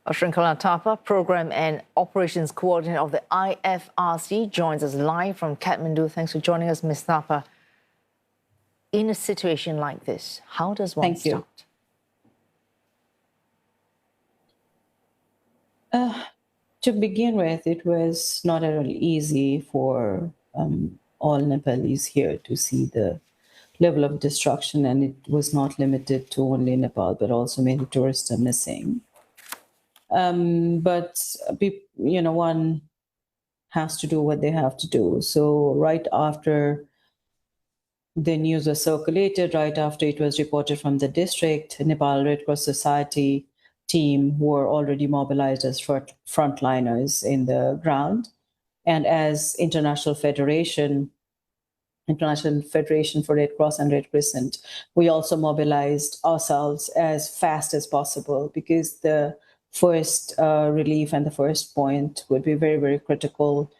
Shrinkhala Thapa, Program and Operations Coordinator of the IFRC, joins us live from Kathmandu. Thanks for joining us, Ms. Thapa. In a situation like this, how does one start? To begin with, it was not at all easy for all Nepalese here to see the level of destruction, and it was not limited to only Nepal, but also many tourists are missing. But one has to do what they have to do. So right after the news was circulated, right after it was reported from the district, Nepal Red Cross Society team were already mobilized as frontliners in the ground. And as International Federation for Red Cross and Red Crescent, we also mobilized ourselves as fast as possible, because the first relief and the first point would be very, very critical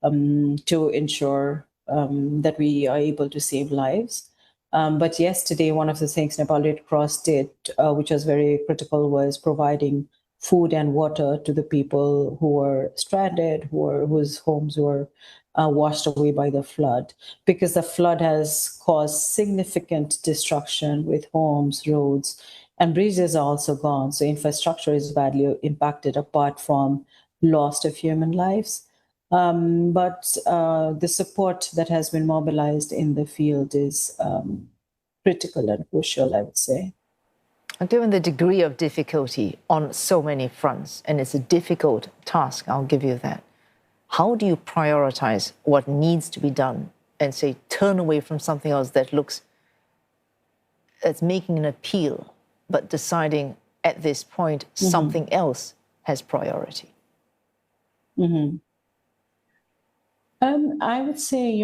to ensure that we are able to save lives. But yesterday, one of the things Nepal Red Cross did, which was very critical, was providing food and water to the people who were stranded, whose homes were washed away by the flood, because the flood has caused significant destruction with homes, roads, and bridges are also gone. So infrastructure is badly impacted, apart from loss of human lives. But the support that has been mobilized in the field is critical and crucial, I would say. Given the degree of difficulty on so many fronts, and it's a difficult task, I'll give you that, how do you prioritize what needs to be done and, say, turn away from something else that looks, that's making an appeal, but deciding at this point something else has priority? I would say,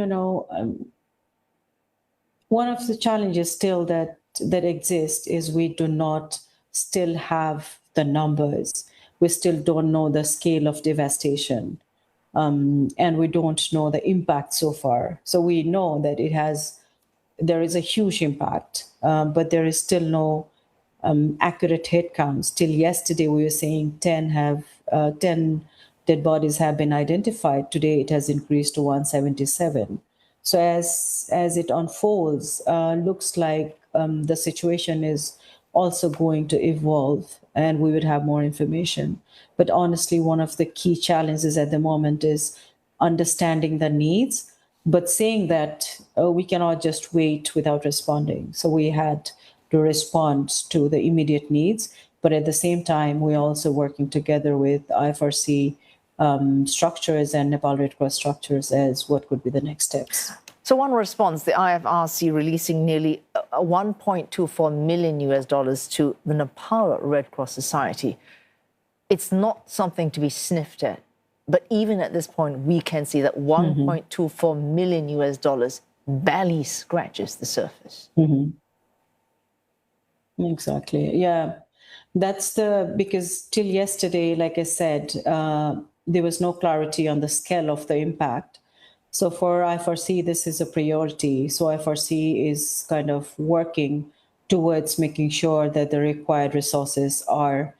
one of the challenges still that exist is we do not still have the numbers. We still don't know the scale of devastation. And we don't know the impact so far. So we know that there is a huge impact, but there is still no accurate head counts. Till yesterday, we were saying 10 dead bodies have been identified. Today, it has increased to 177. So as it unfolds, looks like the situation is also going to evolve, and we would have more information. But honestly, one of the key challenges at the moment is understanding the needs, but saying that we cannot just wait without responding. So we had to respond to the immediate needs, but at the same time, we're also working together with IFRC structures and Nepal Red Cross structures as what could be the next steps. So one response, the IFRC releasing nearly $1.24 million to the Nepal Red Cross Society. It's not something to be sniffed at, but even at this point, we can see that $1.24 million barely scratches the surface. Exactly, yeah. That's because till yesterday, like I said, there was no clarity on the scale of the impact. So for IFRC, this is a priority. So IFRC is kind of working towards making sure that the required resources are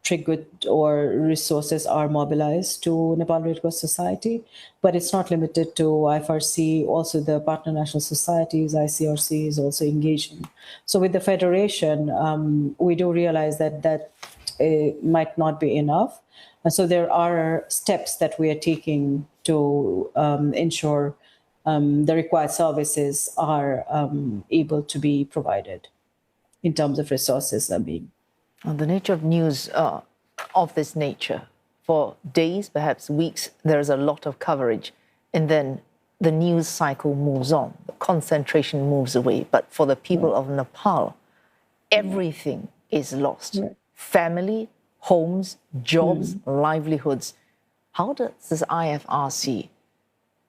triggered or resources are mobilized to Nepal Red Cross Society. But it's not limited to IFRC. Also, the partner national societies, ICRC, is also engaging. So with the Federation, we do realize that might not be enough. And so there are steps that we are taking to ensure the required services are able to be provided in terms of resources that are being. The nature of news of this nature, for days, perhaps weeks, there is a lot of coverage, and then the news cycle moves on, the concentration moves away. But for the people of Nepal, everything is lost. Family, homes, jobs, livelihoods. How does this IFRC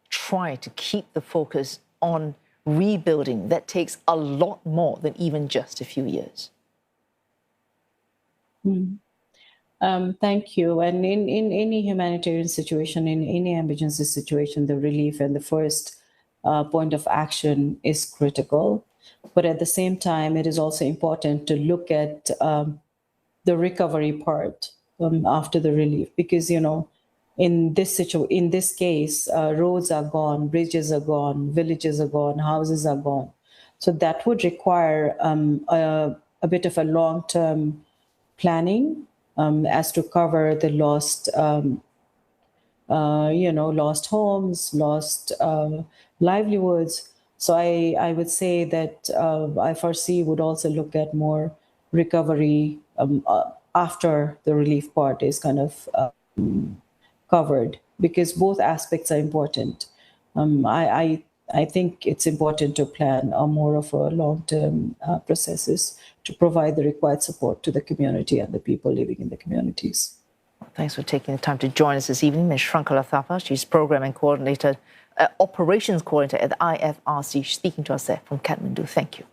try to keep the focus on rebuilding that takes a lot more than even just a few years? Thank you. And in any humanitarian situation, in any emergency situation, the relief and the first point of action is critical. But at the same time, it is also important to look at the recovery part after the relief, because in this case, roads are gone, bridges are gone, villages are gone, houses are gone. So that would require a bit of a long-term planning as to cover the lost lost homes, lost livelihoods. So I would say that IFRC would also look at more recovery after the relief part is kind of covered, because both aspects are important. I think it's important to plan more of a long-term processes to provide the required support to the community and the people living in the communities. Thanks for taking the time to join us this evening, Ms. Shrinkhala Thapa. She's Programming Coordinator, Operations Coordinator at the IFRC, speaking to us there from Kathmandu. Thank you.